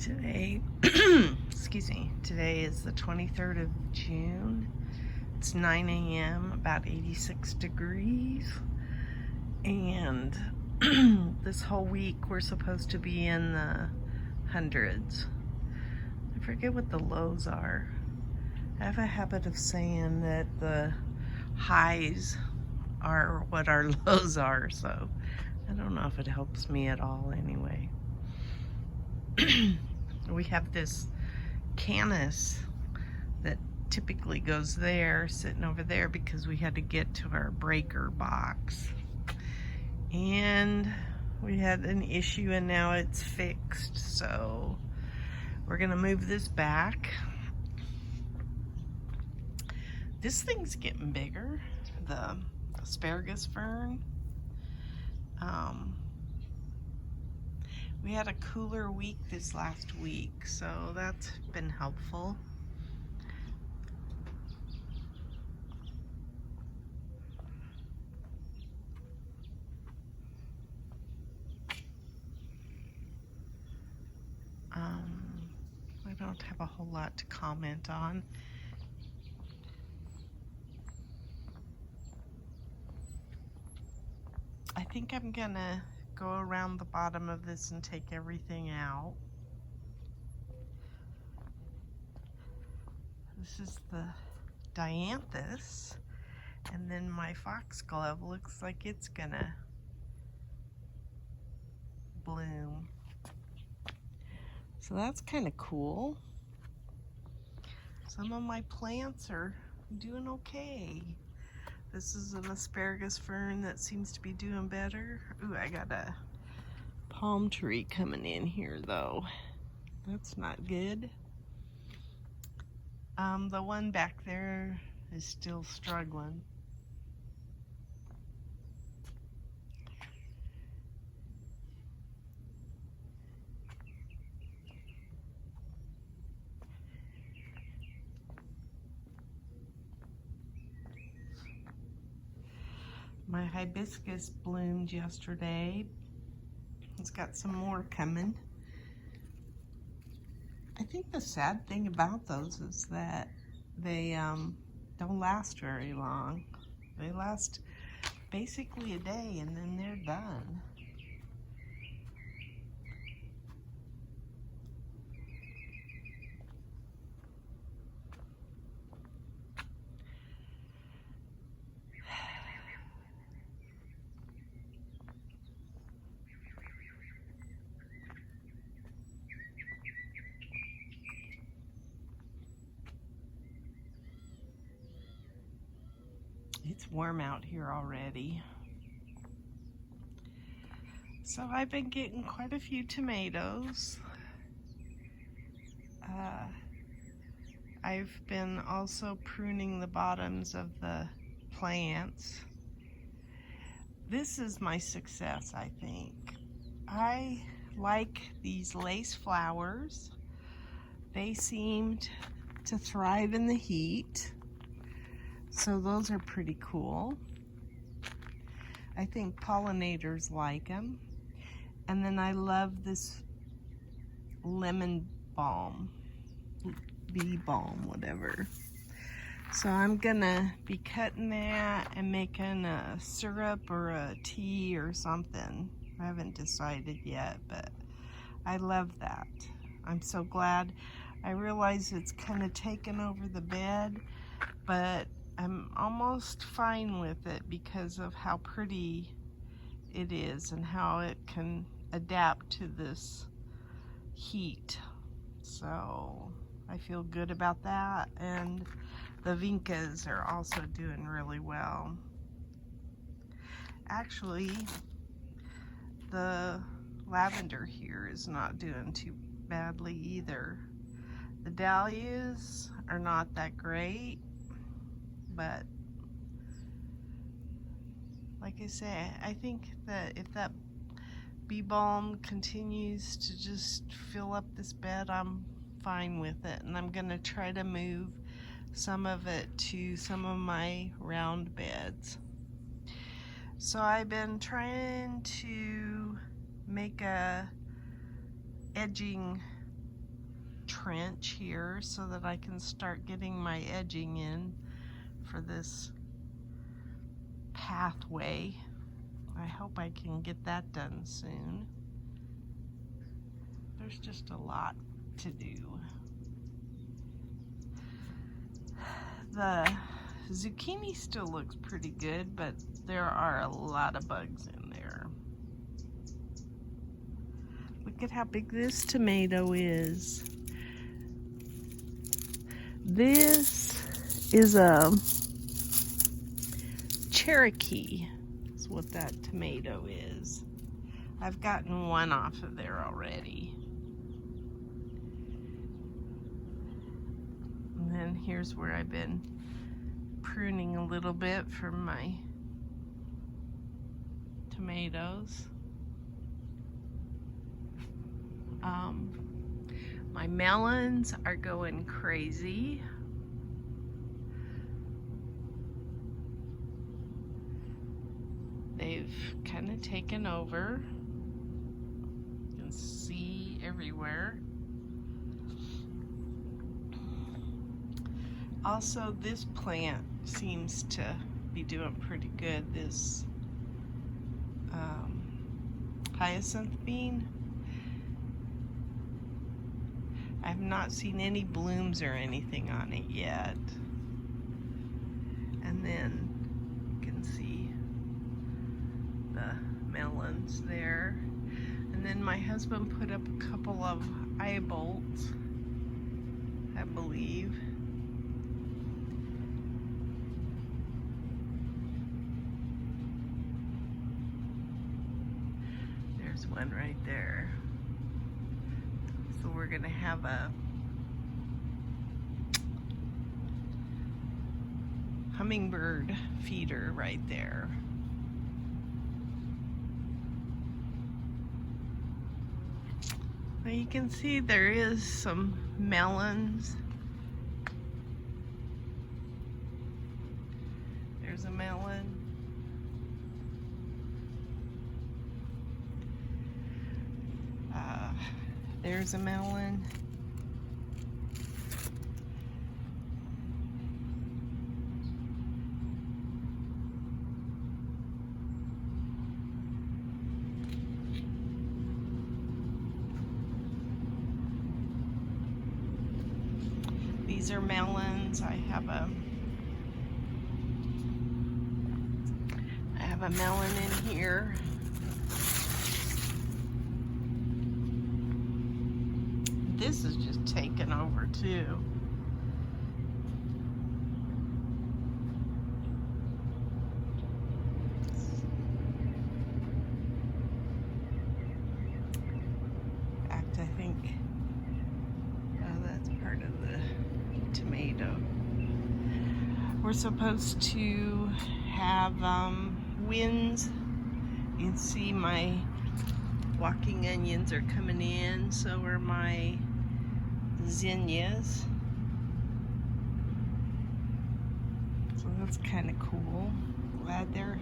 Today, excuse me, today is the 23rd of June. It's 9 a.m., about 86 degrees. And this whole week we're supposed to be in the hundreds. I forget what the lows are. I have a habit of saying that the highs are what our lows are, so I don't know if it helps me at all anyway. We have this canis that typically goes there, sitting over there, because we had to get to our breaker box. And we had an issue and now it's fixed, so we're gonna move this back. This thing's getting bigger, the asparagus fern. We had a cooler week this last week, so that's been helpful. I don't have a whole lot to comment on. I think I'm gonna go around the bottom of this and take everything out. This is the dianthus, and then my foxglove looks like it's gonna bloom. So that's kind of cool. Some of my plants are doing okay. This is an asparagus fern that seems to be doing better. Ooh, I got a palm tree coming in here though. That's not good. The one back there is still struggling. My hibiscus bloomed yesterday. It's got some more coming. I think the sad thing about those is that they don't last very long. They last basically a day and then they're done. It's warm out here already. So I've been getting quite a few tomatoes. I've been also pruning the bottoms of the plants. This is my success, I think. I like these lace flowers. They seemed to thrive in the heat. So those are pretty cool. I think pollinators like them. And then I love this lemon balm, bee balm, whatever. So I'm gonna be cutting that and making a syrup or a tea or something. I haven't decided yet, but I love that. I'm so glad. I realize it's kind of taken over the bed, but I'm almost fine with it because of how pretty it is and how it can adapt to this heat. So I feel good about that, and the vincas are also doing really well. Actually, the lavender here is not doing too badly either. The dahlias are not that great, but like I say, I think that if that bee balm continues to just fill up this bed, I'm fine with it. And I'm gonna try to move some of it to some of my round beds. So I've been trying to make a edging trench here so that I can start getting my edging in for this pathway. I hope I can get that done soon. There's just a lot to do. The zucchini still looks pretty good, but there are a lot of bugs in there. Look at how big this tomato is. This is a Cherokee, is what that tomato is. I've gotten one off of there already. And then here's where I've been pruning a little bit from my tomatoes. My melons are going crazy. They've kind of taken over. You can see everywhere. Also, this plant seems to be doing pretty good. This hyacinth bean. I have not seen any blooms or anything on it yet. And then you can see the melons there. And then my husband put up a couple of eye bolts, I believe. There's one right there. So we're gonna have a hummingbird feeder right there. Now you can see there is some melons. There's a melon. There's a melon. These are melons. I have a melon in here. This is just taken over too. In fact, I think that's part of the tomato. We're supposed to have winds. You can see my walking onions are coming in, so are my zinnias. So that's kind of cool. Glad they're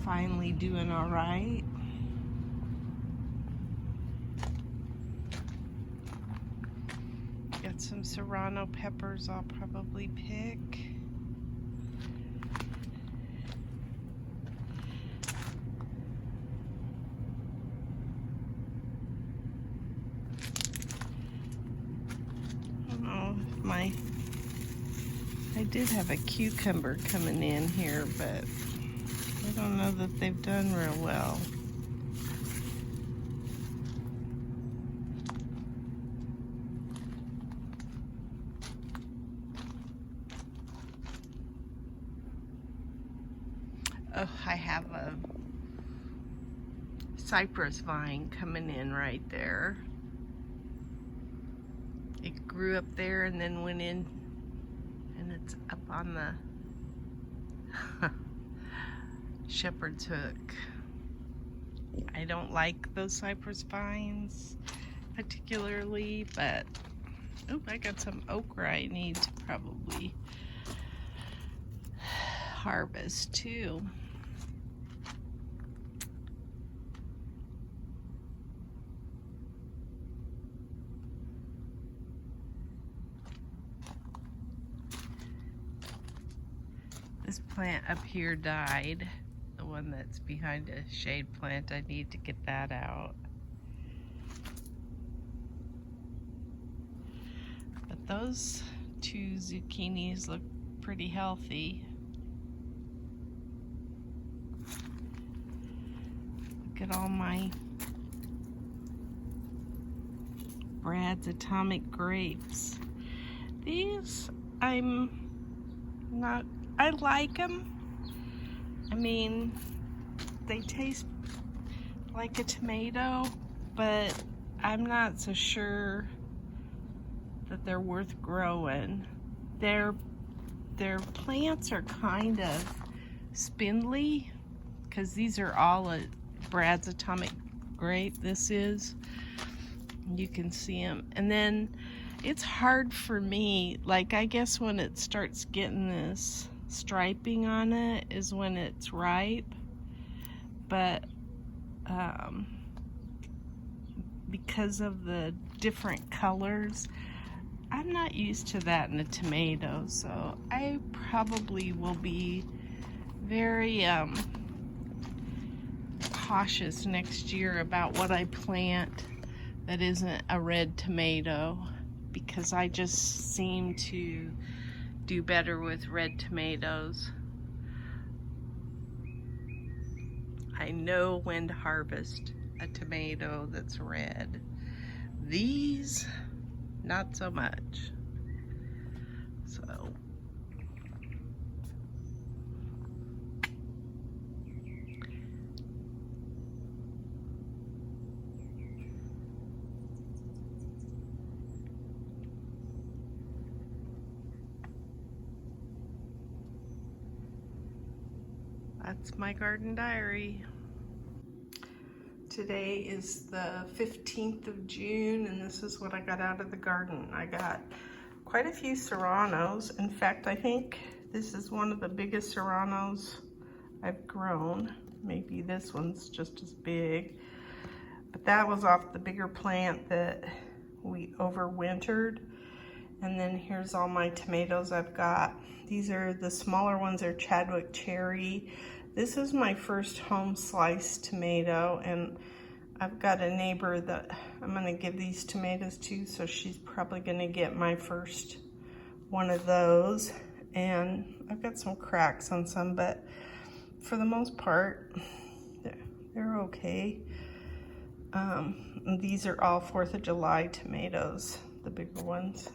finally doing all right. Got some serrano peppers I'll probably pick. I did have a cucumber coming in here, but I don't know that they've done real well. Oh, I have a cypress vine coming in right there. It grew up there and then went in, and it's up on the shepherd's hook. I don't like those cypress vines particularly, but oh, I got some okra I need to probably harvest too. plant up here died. The one that's behind a shade plant. I need to get that out. But those two zucchinis look pretty healthy. Look at all my Brad's Atomic grapes. These, I like them. I mean, they taste like a tomato, but I'm not so sure that they're worth growing. Their plants are kind of spindly, because these are all a Brad's Atomic grape. This is, you can see them. And then it's hard for me, like I guess when it starts getting this striping on it is when it's ripe, but because of the different colors, I'm not used to that in a tomato, so I probably will be very cautious next year about what I plant that isn't a red tomato, because I just seem to do better with red tomatoes. I know when to harvest a tomato that's red. These, not so much. So that's my garden diary. Today is the 15th of June, and this is what I got out of the garden. I got quite a few serranos. In fact, I think this is one of the biggest serranos I've grown. Maybe this one's just as big. But that was off the bigger plant that we overwintered. And then here's all my tomatoes I've got. These are the smaller ones, are Chadwick cherry. This is my first home sliced tomato, and I've got a neighbor that I'm gonna give these tomatoes to, so she's probably gonna get my first one of those. And I've got some cracks on some, but for the most part, they're okay. And these are all 4th of July tomatoes, the bigger ones.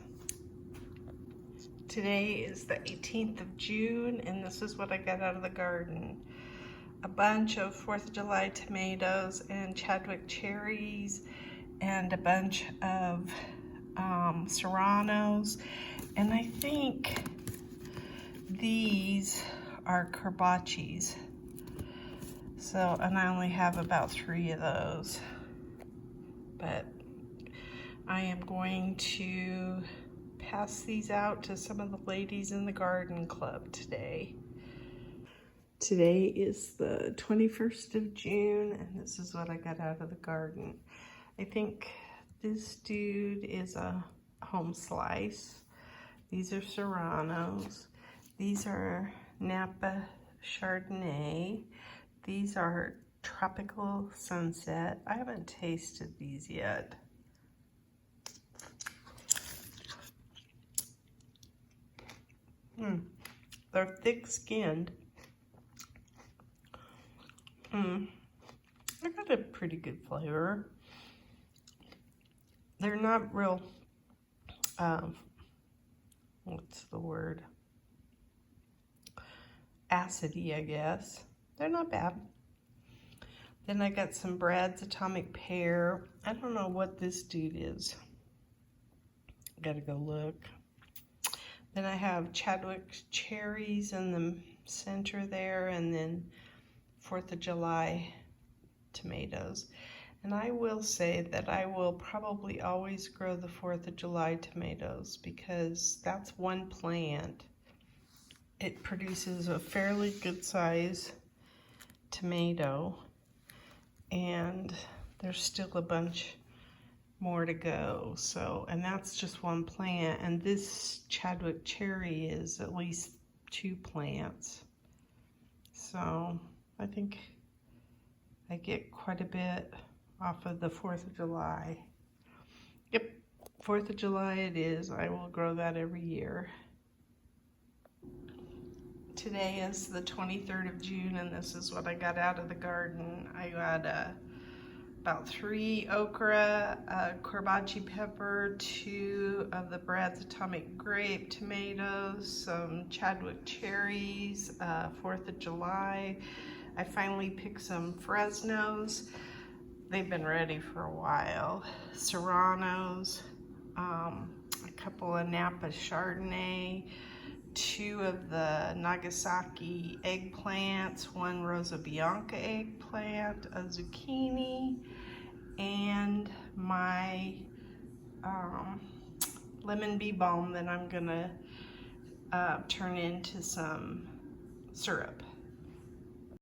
Today is the 18th of June, and this is what I got out of the garden. A bunch of 4th of July tomatoes and Chadwick cherries, and a bunch of serranos. And I think these are kerbachis. So, and I only have about 3 of those. But I am going to pass these out to some of the ladies in the garden club today. Today is the 21st of June, and this is what I got out of the garden. I think this dude is a home slice. These are serranos. These are Napa Chardonnay. These are Tropical Sunset. I haven't tasted these yet. They're thick-skinned. They got a pretty good flavor. They're not real, what's the word? Acidy, I guess. They're not bad. Then I got some Brad's Atomic Pear. I don't know what this dude is. Gotta go look. Then I have Chadwick cherries in the center there, and then 4th of July tomatoes. And I will say that I will probably always grow the 4th of July tomatoes, because that's one plant. It produces a fairly good size tomato, and there's still a bunch more to go. So, and that's just one plant, and this Chadwick cherry is at least 2 plants. So I think I get quite a bit off of the 4th of July. Yep, 4th of July it is. I will grow that every year. Today is the 23rd of June, and this is what I got out of the garden. I got about 3 okra, corbachi pepper, 2 of the Brad's Atomic Grape tomatoes, some Chadwick cherries, 4th of July. I finally picked some Fresnos. They've been ready for a while. Serranos, a couple of Napa Chardonnay, 2 of the Nagasaki eggplants, 1 Rosa Bianca eggplant, a zucchini, and my lemon bee balm that I'm gonna turn into some syrup.